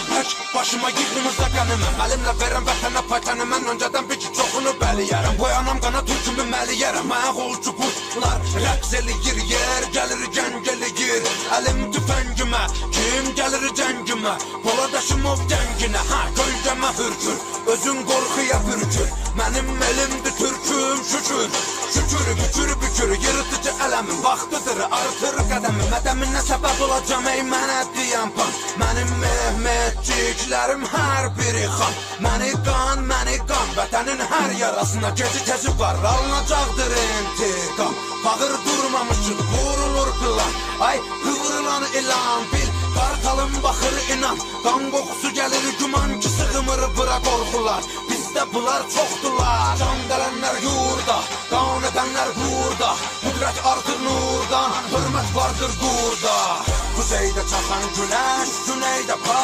Tək başıma yığdığımızda qəniməm. Əlimlə verəm vətənə paytanı. Mən öncədən bir ki çoxunu bəliyərəm. Boyanam qana türkümü məliyərəm. Mən qolcu qurtlar rəqs eləyir. Yer gəlir gəng eləyir. Əlim tüfəngimə, kim gəlir cəngimə? Poladaşımov dənginə, kölgəmə hürkür. Özün qorxuya bürkür. Mənim elimdir türküm şükür. Şükür, bükür, bükür, yırtıcı ələmin vaxtıdır, artır qədəmi. Mədəminə səbəb olacam, ey mənə deyən pan. Mənim Mehmetciklərim hər biri xan. Məni qan, vətənin hər yarasına geci tezi var. Alınacaqdır intiqam. Bağır durmamışıq, vurulur plan. Ay, qıvrılan ilan bil, qartalım baxır inan. Qan qoxusu gəlir güman ki sığmır bura qorxular. Bizdə bunlar çoxdular. Can gələnlər yurda, qan edənlər burada. Qüdrət artır nurdan, hörmət vardır burada. Kuzeydə çaxan günəş, güneydə par.